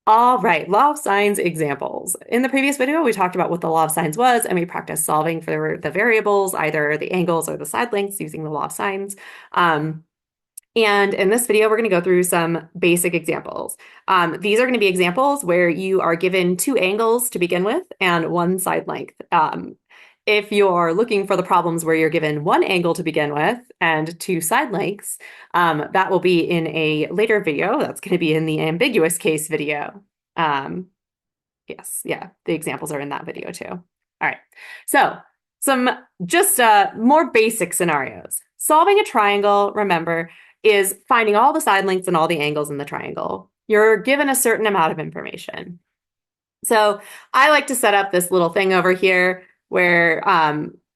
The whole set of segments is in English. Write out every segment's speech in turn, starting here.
All right, law of sines examples. In the previous video, we talked about what the law of sines was, and we practiced solving for the variables, either the angles or the side lengths, using the law of sines. And in this video, we're going to go through some basic examples. These are going to be examples where you are given two angles to begin with and one side length. If you're looking for the problems where you're given one angle to begin with and two side lengths, that will be in a later video. That's going to be in the ambiguous case video. Yes, yeah, the examples are in that video too. All right, so some just more basic scenarios. Solving a triangle, remember, is finding all the side lengths and all the angles in the triangle. You're given a certain amount of information. So I like to set up this little thing over here where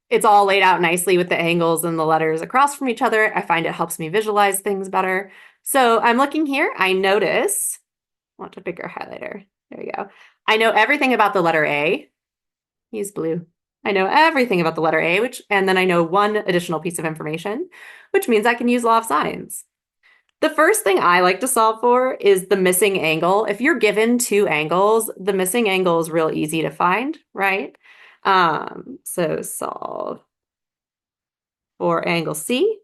it's all laid out nicely with the angles and the letters across from each other. I find it helps me visualize things better. So I'm looking here. I notice, I want a bigger highlighter. There you go. I know everything about the letter A. Use blue. I know everything about the letter A, and then I know one additional piece of information, which means I can use law of sines. The first thing I like to solve for is the missing angle. If you're given two angles, the missing angle is real easy to find, right? So solve for angle C.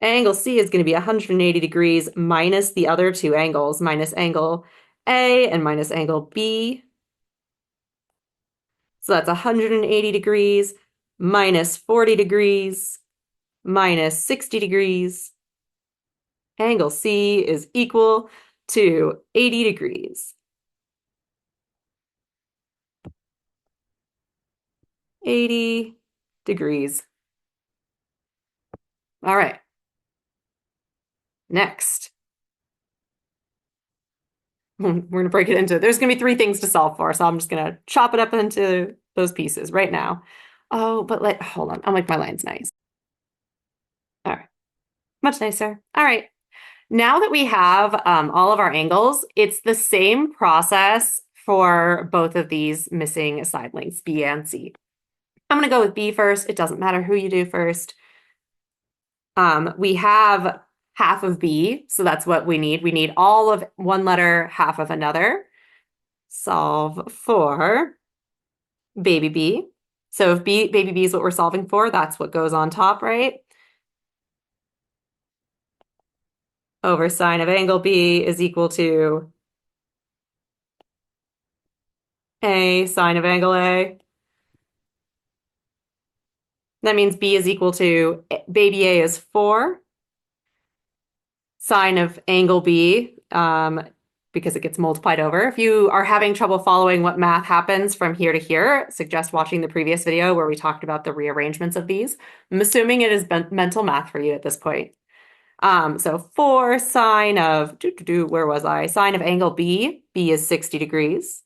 Angle C is going to be 180 degrees minus the other two angles, minus angle A and minus angle B. So that's 180 degrees minus 40 degrees minus 60 degrees. Angle C is equal to 80 degrees. 80 degrees. All right. Next. We're going to break it into, there's going to be three things to solve for, so I'm just going to chop it up into those pieces right now. Oh, but hold on, I'll make my lines nice. All right, much nicer. All right, now that we have all of our angles, it's the same process for both of these missing side lengths, B and C. I'm going to go with B first. It doesn't matter who you do first. We have half of B, so that's what we need. We need all of one letter, half of another. Solve for baby B. So if baby B is what we're solving for, that's what goes on top, right? Over sine of angle B is equal to A sine of angle A. That means B is equal to, baby A is 4 sine of angle B, because it gets multiplied over. If you are having trouble following what math happens from here to here, suggest watching the previous video where we talked about the rearrangements of these. I'm assuming it is mental math for you at this point. So 4 sine of, where was I? Sine of angle B, B is 60 degrees,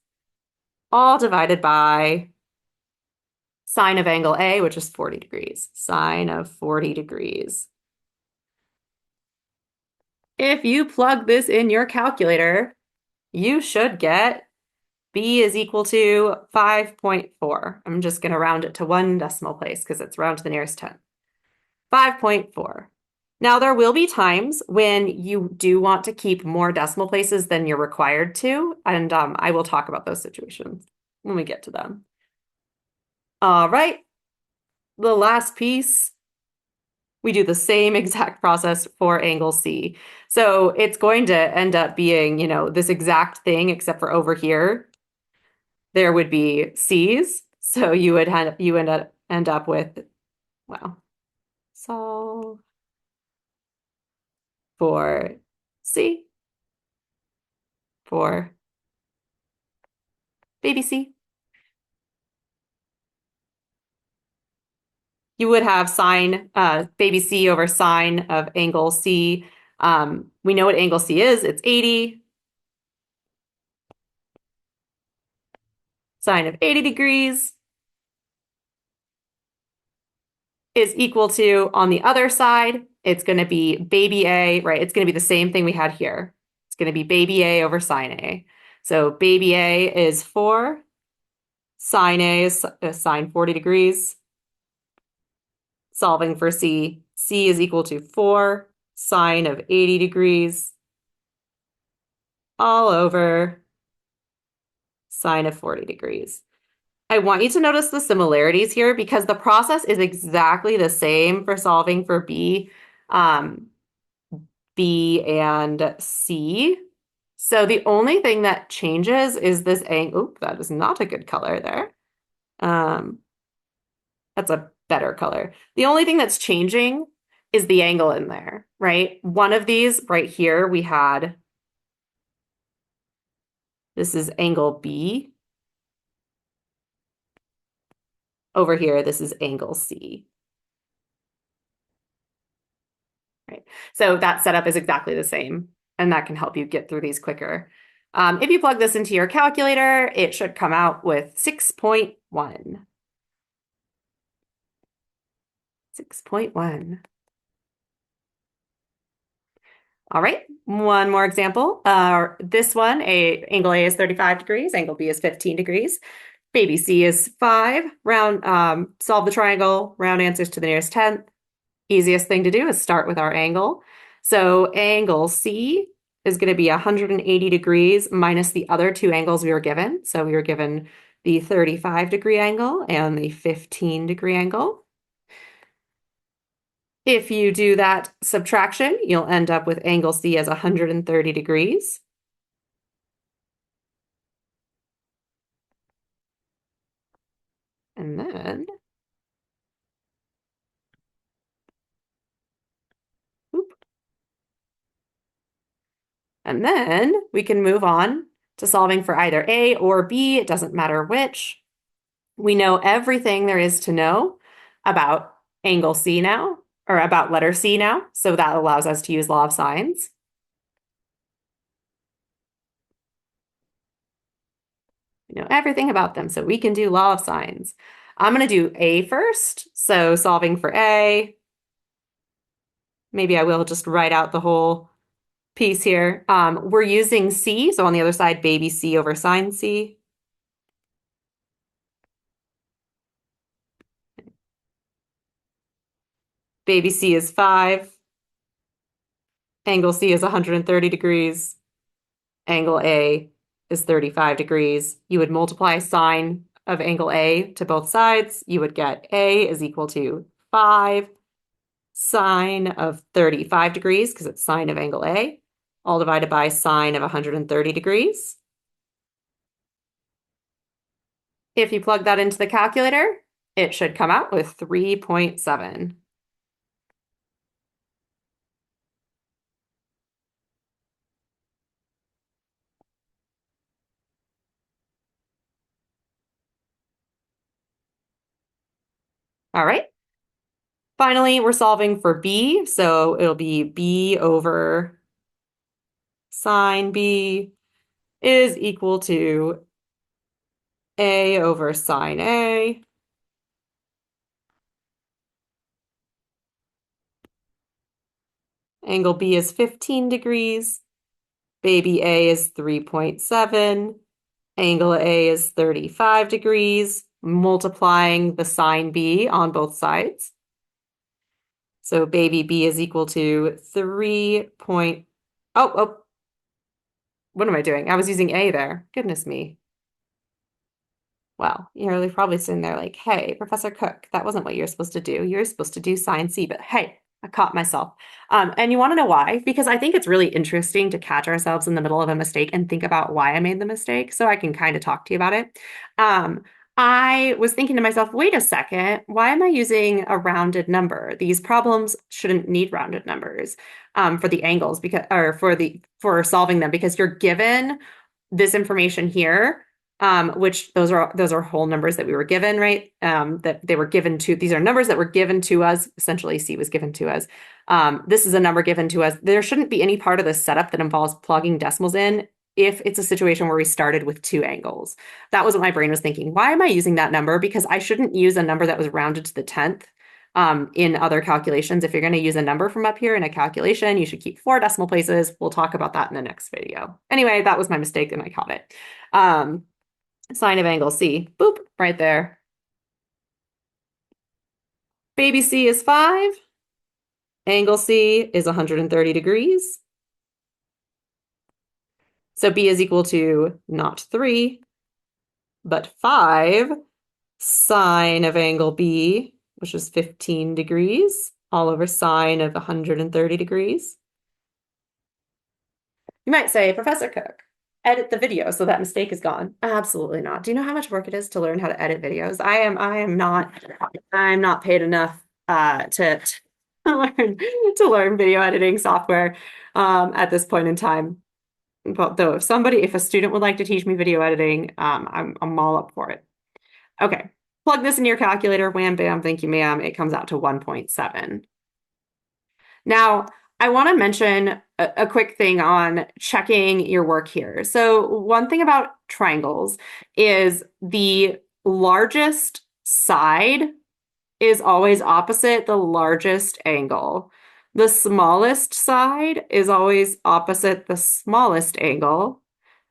all divided by sine of angle A, which is 40 degrees, sine of 40 degrees. If you plug this in your calculator, you should get B is equal to 5.4. I'm just going to round it to one decimal place because it's round to the nearest 10. 5.4. Now, there will be times when you do want to keep more decimal places than you're required to, and I will talk about those situations when we get to them. All right, the last piece, we do the same exact process for angle C. So it's going to end up being, this exact thing, except for over here, there would be C's. So you would end up with, well, solve for C for baby C. You would have sine baby C over sine of angle C. We know what angle C is. It's 80. Sine of 80 degrees is equal to, on the other side, it's going to be baby A, right? It's going to be the same thing we had here. It's going to be baby A over sine A. So baby A is 4. Sine A is sine 40 degrees. Solving for C, C is equal to 4 sine of 80 degrees all over sine of 40 degrees. I want you to notice the similarities here because the process is exactly the same for solving for um, B and C. So the only thing that changes is this angle. Oop, that is not a good color there. Um, that's a better color. The only thing that's changing is the angle in there, right? One of these right here, we had, this is angle B. Over here, this is angle C. Right. So that setup is exactly the same, and that can help you get through these quicker. If you plug this into your calculator, it should come out with 6.1. 6.1. All right, one more example. This one, angle A is 35 degrees, angle B is 15 degrees. Baby C is 5. Solve the triangle, round answers to the nearest tenth. Easiest thing to do is start with our angle. So angle C is going to be 180 degrees minus the other two angles we were given. So we were given the 35-degree angle and the 15-degree angle. If you do that subtraction, you'll end up with angle C as 130 degrees. And then, whoop, and then we can move on to solving for either A or B. It doesn't matter which. We know everything there is to know about angle C now, or about letter C now. So that allows us to use law of sines. We know everything about them, so we can do law of sines. I'm going to do A first. So solving for A, maybe I will just write out the whole piece here. We're using C, so on the other side, baby C over sine C. Baby C is 5. Angle C is 130 degrees. Angle A is 35 degrees. You would multiply sine of angle A to both sides. You would get A is equal to 5 sine of 35 degrees, because it's sine of angle A, all divided by sine of 130 degrees. If you plug that into the calculator, it should come out with 3.7. All right. Finally, we're solving for B, so it'll be B over sine B is equal to A over sine A. Angle B is 15 degrees. Baby A is 3.7. Angle A is 35 degrees, multiplying the sine B on both sides. So baby B is equal to 3 point, what am I doing? I was using A there. Goodness me. Well, you're probably sitting there like, hey, Professor Cook, that wasn't what you're supposed to do. You're supposed to do sine C, but hey, I caught myself. And you want to know why? Because I think it's really interesting to catch ourselves in the middle of a mistake and think about why I made the mistake so I can kind of talk to you about it. I was thinking to myself, wait a second, why am I using a rounded number? These problems shouldn't need rounded numbers for the angles because or for solving them because you're given this information here, which those are whole numbers that we were given, right? That they were given to, these are numbers that were given to us. Essentially, C was given to us. This is a number given to us. There shouldn't be any part of the setup that involves plugging decimals in if it's a situation where we started with two angles. That was what my brain was thinking. Why am I using that number? Because I shouldn't use a number that was rounded to the 10th. In other calculations, if you're going to use a number from up here in a calculation, you should keep 4 decimal places. We'll talk about that in the next video. Anyway, that was my mistake and I caught it. Sine of angle C, boop, right there. Baby C is 5. Angle C is 130 degrees. So B is equal to not 3. but 5 sine of angle B, which is 15 degrees, all over sine of 130 degrees. You might say, Professor Cook, edit the video so that mistake is gone. Absolutely not. Do you know how much work it is to learn how to edit videos? I'm not paid enough to learn video editing software at this point in time. But though if a student would like to teach me video editing, I'm all up for it. Okay. Plug this in your calculator, wham bam, thank you, ma'am. It comes out to 1.7. Now, I want to mention a quick thing on checking your work here. So, one thing about triangles is the largest side is always opposite the largest angle. The smallest side is always opposite the smallest angle.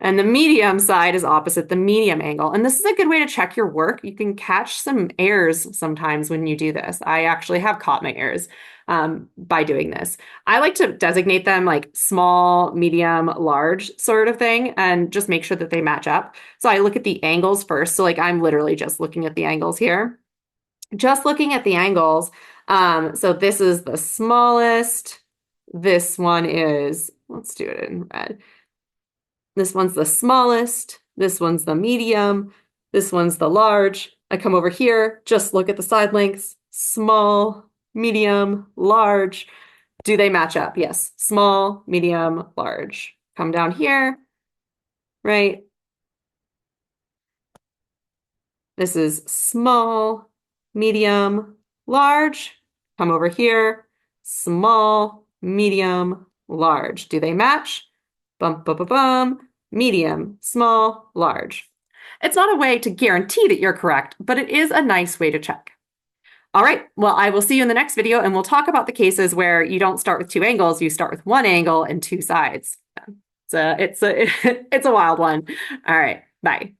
And the medium side is opposite the medium angle. And this is a good way to check your work. You can catch some errors sometimes when you do this. I actually have caught my errors by doing this. I like to designate them like small, medium, large sort of thing and just make sure that they match up. So I look at the angles first. So like I'm literally just looking at the angles here. Just looking at the angles. So this is the smallest. This one is, let's do it in red. This one's the smallest. This one's the medium. This one's the large. I come over here, just look at the side lengths. Small, medium, large. Do they match up? Yes. Small, medium, large. Come down here, right? This is small, medium, large. Come over here, small, medium, large. Do they match? Bum, bum, bum, bum. Medium, small, large. It's not a way to guarantee that you're correct, but it is a nice way to check. All right, well, I will see you in the next video, and we'll talk about the cases where you don't start with 2 angles, you start with 1 angle and 2 sides. It's a wild one. All right, bye.